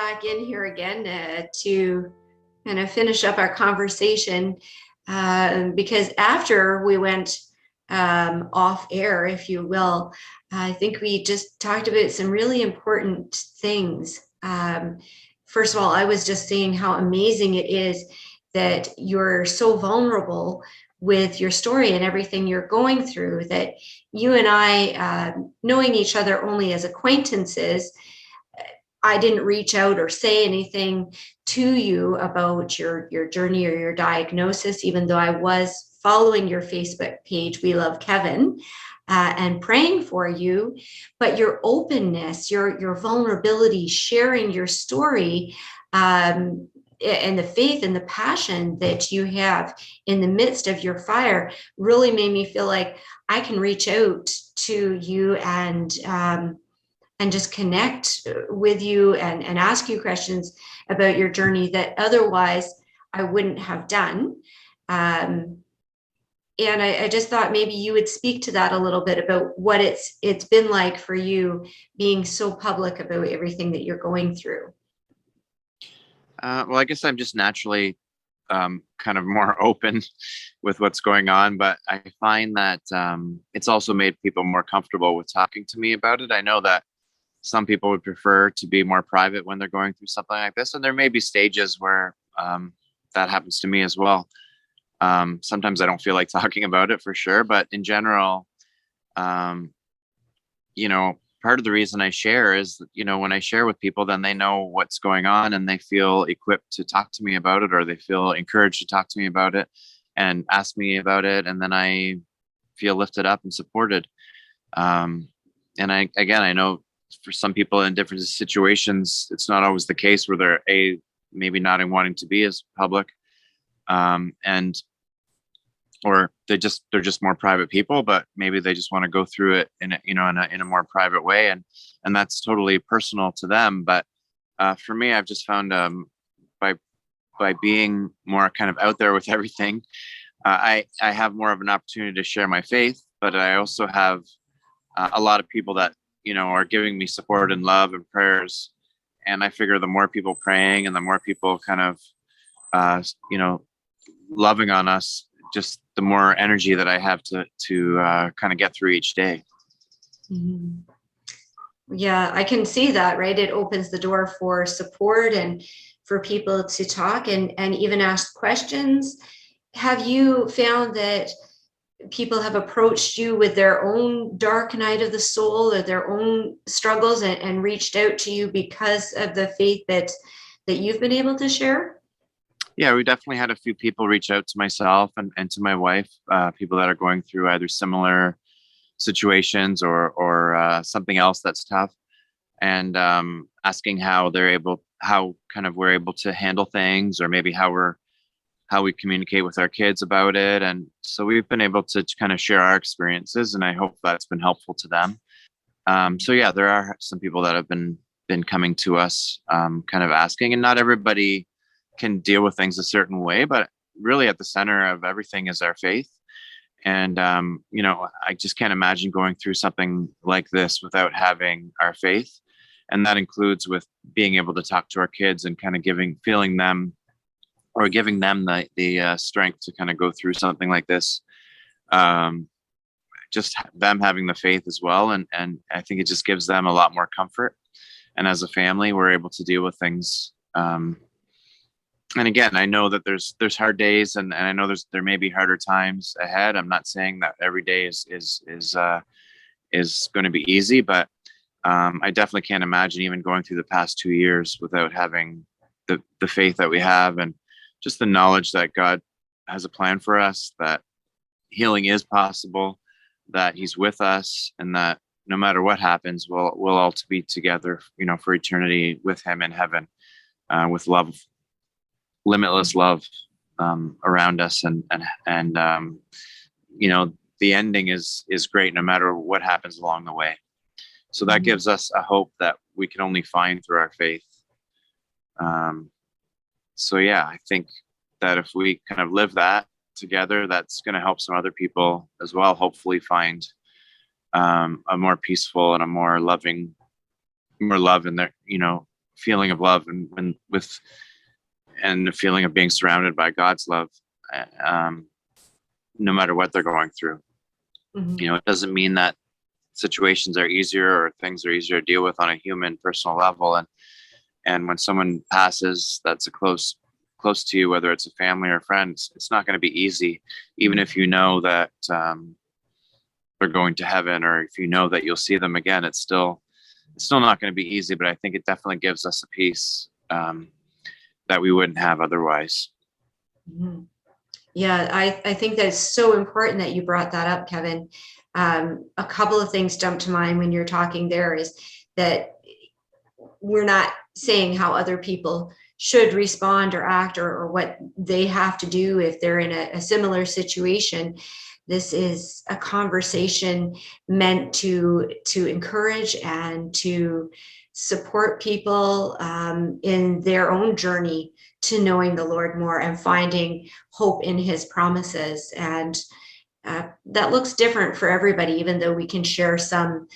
back in here again to kind of finish up our conversation because after we went off air, if you will, I think we just talked about some really important things. First of all, I was just saying how amazing it is that you're so vulnerable with your story and everything you're going through, that you and I, knowing each other only as acquaintances, I didn't reach out or say anything to you about your journey or your diagnosis, even though I was following your Facebook page, We Love Kevin, and praying for you. But your openness, your vulnerability, sharing your story, and the faith and the passion that you have in the midst of your fire really made me feel like I can reach out to you and just connect with you and ask you questions about your journey that otherwise I wouldn't have done. And I just thought maybe you would speak to that a little bit about what it's been like for you being so public about everything that you're going through. Well, I guess I'm just naturally kind of more open with what's going on, but I find that it's also made people more comfortable with talking to me about it. I know that some people would prefer to be more private when they're going through something like this. And there may be stages where that happens to me as well. Sometimes I don't feel like talking about it for sure, but in general, part of the reason I share is, when I share with people, then they know what's going on and they feel equipped to talk to me about it, or they feel encouraged to talk to me about it and ask me about it. And then I feel lifted up and supported. And I know for some people in different situations, it's not always the case where they're maybe not wanting to be as public, or they're just more private people, but maybe they just want to go through it in a more private way, and that's totally personal to them. But for me, I've just found by being more kind of out there with everything, I have more of an opportunity to share my faith, but I also have a lot of people that are giving me support and love and prayers. And I figure the more people praying and the more people kind of, loving on us, just the more energy that I have to kind of get through each day. Mm-hmm. Yeah, I can see that, right? It opens the door for support and for people to talk and even ask questions. Have you found that people have approached you with their own dark night of the soul or their own struggles and reached out to you because of the faith that you've been able to share? Yeah, we definitely had a few people reach out to myself and to my wife, people that are going through either similar situations or something else that's tough, and asking how we're able to handle things, or maybe how we communicate with our kids about it. And so we've been able to kind of share our experiences, and I hope that's been helpful to them. So yeah, there are some people that have been coming to us, kind of asking, and not everybody can deal with things a certain way, but really at the center of everything is our faith. And I just can't imagine going through something like this without having our faith. And that includes with being able to talk to our kids and kind of giving them the strength to kind of go through something like this. Just them having the faith as well. And I think it just gives them a lot more comfort. And as a family, we're able to deal with things. And again, I know that there's hard days, and I know there may be harder times ahead. I'm not saying that every day is going to be easy, but I definitely can't imagine even going through the past 2 years without having the faith that we have, and just the knowledge that God has a plan for us, that healing is possible, that He's with us, and that no matter what happens, we'll all be together, for eternity with Him in heaven, with love. Limitless love around us, and the ending is great no matter what happens along the way. So that gives us a hope that we can only find through our faith. So yeah, I think that if we kind of live that together, that's going to help some other people as well, hopefully find a more peaceful and a more loving, more love in their, feeling of love, and the feeling of being surrounded by God's love, um, no matter what they're going through. Mhm. It doesn't mean that situations are easier or things are easier to deal with on a human personal level. And when someone passes that's close to you, whether it's a family or friends, it's not going to be easy, even if you know that they're going to heaven, or if you know that you'll see them again. It's still not going to be easy, but I think it definitely gives us a peace that we wouldn't have otherwise. Mhm. Yeah, I think that's so important that you brought that up, Kevin. A couple of things jump to mind when you're talking there is that we're not saying how other people should respond or act, or what they have to do if they're in a similar situation. This is a conversation meant to encourage and to support people in their own journey to knowing the Lord more and finding hope in his promises. And that looks different for everybody, even though we can share some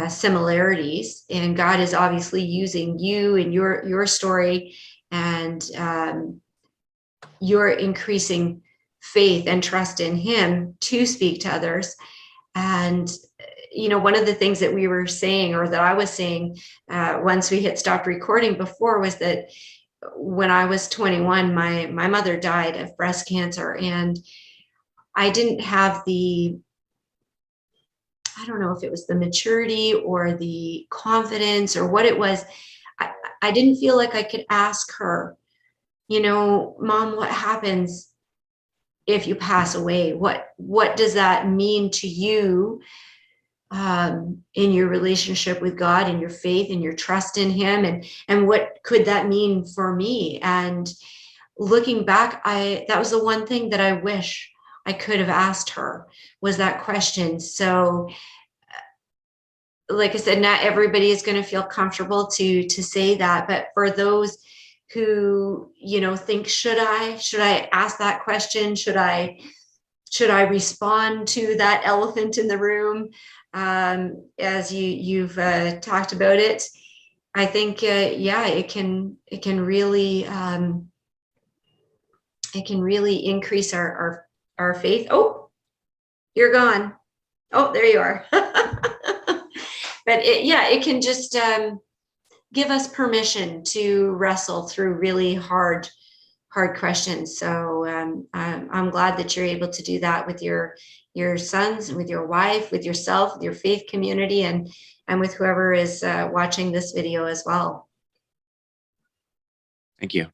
similarities. And God is obviously using you and your story, and your increasing faith and trust in him to speak to others. And one of the things that we were saying, or that I was saying once we had stopped recording before, was that when I was 21, my mother died of breast cancer, and I didn't have I don't know if it was the maturity or the confidence or what it was. I didn't feel like I could ask her, Mom, what happens if you pass away? What does that mean to you in your relationship with God, and your faith and your trust in him? And what could that mean for me? And looking back, that was the one thing that I wish I could have asked her, was that question. So like I said, not everybody is going to feel comfortable to say that, but for those who, think, should I ask that question? Should I respond to that elephant in the room? As you've talked about it, I think, yeah, it can really, increase our faith. Oh, you're gone. Oh, there you are. But it can just give us permission to wrestle through really hard questions. So I'm glad that you're able to do that with your sons, with your wife, with yourself, with your faith community, and with whoever is watching this video as well. Thank you.